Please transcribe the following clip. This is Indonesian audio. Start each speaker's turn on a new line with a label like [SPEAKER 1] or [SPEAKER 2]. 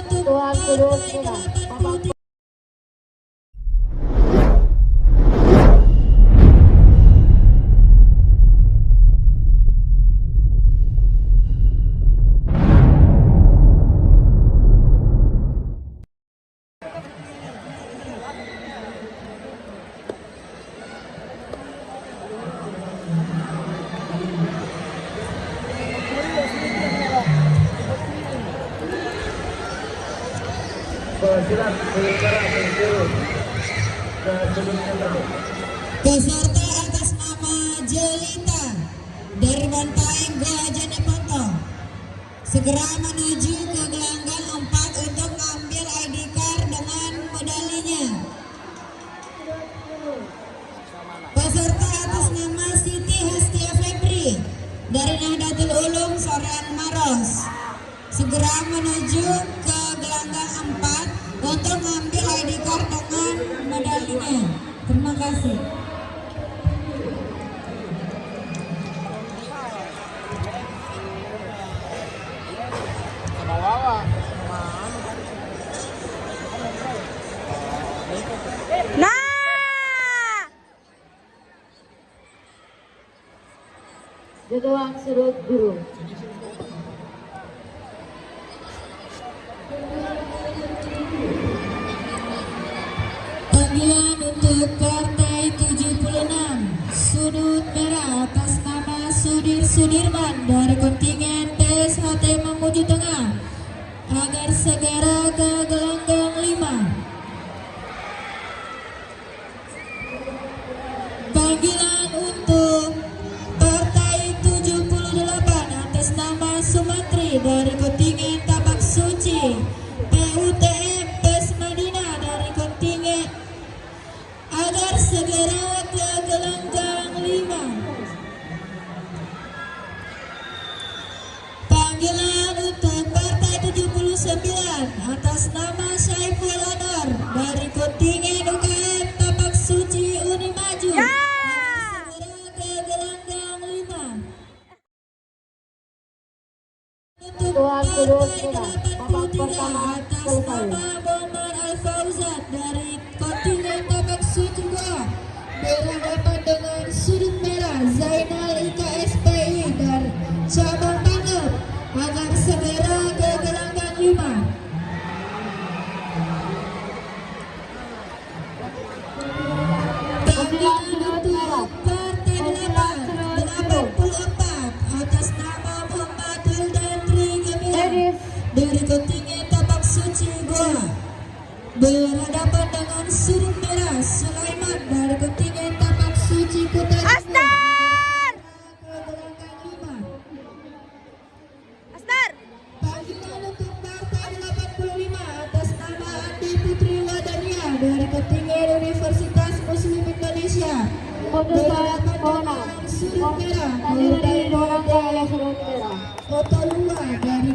[SPEAKER 1] Tuan Kudus Merah.
[SPEAKER 2] Peserta atas nama Jelita dari Bantaeng Goa Jeneponto segera menuju ke gelanggang 4 untuk mengambil ID card dengan medalinya. Peserta atas nama Siti Hastia Febri dari Nahdlatul Ulum Soreang Maros segera menuju ke gelanggang 4 untuk mengambil ID card dengan medalinya. Terima kasih.
[SPEAKER 1] Jadwal surut guru.
[SPEAKER 2] Panggilan untuk partai 76 sudut merah atas nama Sudirman dari kontingen PSHT Mamuju Tengah agar segera ke gelanggang 5. Panggilan untuk partai 78 atas nama Sumatri dari kontingen Tabak Suci PUTM PES Madinah dari kontingen agar segera ke gelanggang 5. Panggilan untuk partai 79 atas nama Saiful Anwar dari kontingen UKM Tabak Suci Unimaju agar segera ke gelanggang 5. Untuk
[SPEAKER 1] Tuan Kudus
[SPEAKER 2] partai
[SPEAKER 1] Merah. Babak
[SPEAKER 2] 83
[SPEAKER 1] pertama
[SPEAKER 2] atas
[SPEAKER 1] selesai.
[SPEAKER 2] nama Muhammad Al-Fauzan dari kontingen Tabak Suci Goa berhadapan dengan sudut merah Zainal IKSPI dari cabang Pangep agar segera ke gelanggang 5. Panggilan untuk partai 84 atas nama Muhammad Haldandri Gemilang dari kontingen Tabak Suci Goa berhadapan dengan sudut merah Sulaiman dari kontingen Tabak Suci Kota Astar ke gelanggang 5.
[SPEAKER 3] Astar.
[SPEAKER 2] Panggilan untuk partai 85 atas nama Andi Putri Wadania dari kontingen Universitas Muslim Indonesia berhadapan dengan sudut merah
[SPEAKER 1] Dari orang kaya surut merah.
[SPEAKER 2] Kota Luar dari